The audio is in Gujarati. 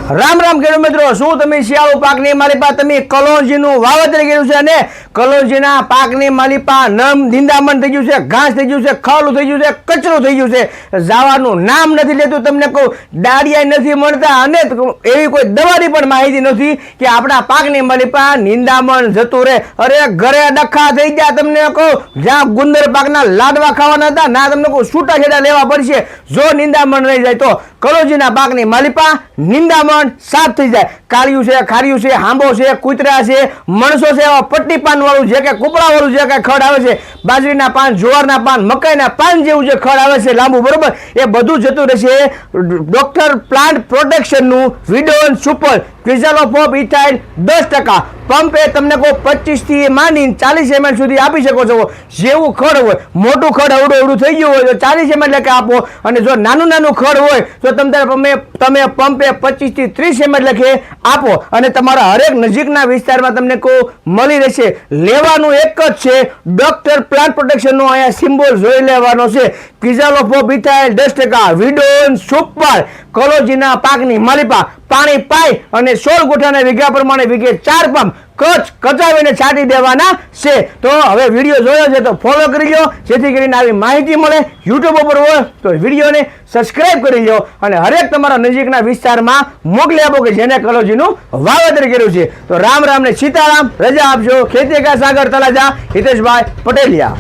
રામ રામ ખેડૂત મિત્રો, શું તમે શિયાળુ પાકની માલિપા તમે કલોંજીનું વાવેતર કર્યું છે અને કલોંજીના પાકની માલિપા નિંદામણ થઈ ગયું છે, ઘાસ થઈ ગયું છે, ખલું થઈ ગયું છે, કચરો થઈ ગયું છે, જવાનું નામ નથી લેતું, તમને કહું ડાળિયા નથી મળતા અને એવી કોઈ દવાની પણ માહિતી નથી કે આપણા પાકની માલિપા નિંદામણ જતું રહે. અરે ઘરે ડખા થઈ ગયા, તમને કહું જ્યાં ગુંદર પાકના લાડવા ખાવાના હતા ના, તમને કહું છૂટા છેડા લેવા પડશે જો નિંદામણ રહી જાય તો. કલોંજીના પાકની માલિપા નિંદામણ સાફ થઈ જાય. કાળિયું છે, ખારિયું છે, હાંબો છે, કૂતરા છે, મણસો છે, એવા પટ્ટી પાન વાળું જે કે કુપડા વાળું જે કે ખડ આવે છે, બાજરીના પાન, જુવારના પાન, મકાઈના પાન જેવું જે ખડ આવે છે લાંબુ, બરોબર, એ બધું જતું રહેશે. ડોક્ટર પ્લાન્ટ પ્રોટેક્શનનું વિડોન સુપર ક્વિઝાલોફોપ ઇથાઇલ 10% પંપે તમને કહો 25 થી માંડીને 40 ml સુધી આપી શકો છો. જેવું ખડ હોય, મોટું ખડ અવડું થઈ ગયું હોય તો 40 ml લેખે આપો, અને જો નાનું ખડ હોય તો તમે પંપે 25 થી 30 ml લેખે આપો, અને તમારા હરેક નજીકના વિસ્તારમાં તમને કહું મળી રહેશે. લેવાનું એક જ છે, ડોક્ટર પ્લાન્ટ પ્રોટેક્શનનો અહીંયા સિમ્બોલ જોઈ લેવાનો છે. ક્વિઝાલોફોપ ઇથાઇલ 10% વિડોન સુપર કલોંજીના પાકની માલિપા પાણી પાઈ અને 16 ગુઠાના વીઘા પ્રમાણે વીઘે 4 પંપ કચાવીને છાંટી દેવાના છે. તો હવે વિડીયો જોયો છે તો ફોલો કરી લો, જેથી કરીને આવી માહિતી મળે. યુટ્યુબ ઉપર હોય તો વિડીયોને સબસ્ક્રાઇબ કરી લો અને હરેક તમારા નજીકના વિસ્તારમાં મોકલી આપો કે જેને કલોંજીનું વાવેતર કર્યું છે. તો રામ રામ ને સીતારામ, રજા આપજો. ખેતી કા સાગર તળાજા, હિતેશભાઈ પટેલિયા.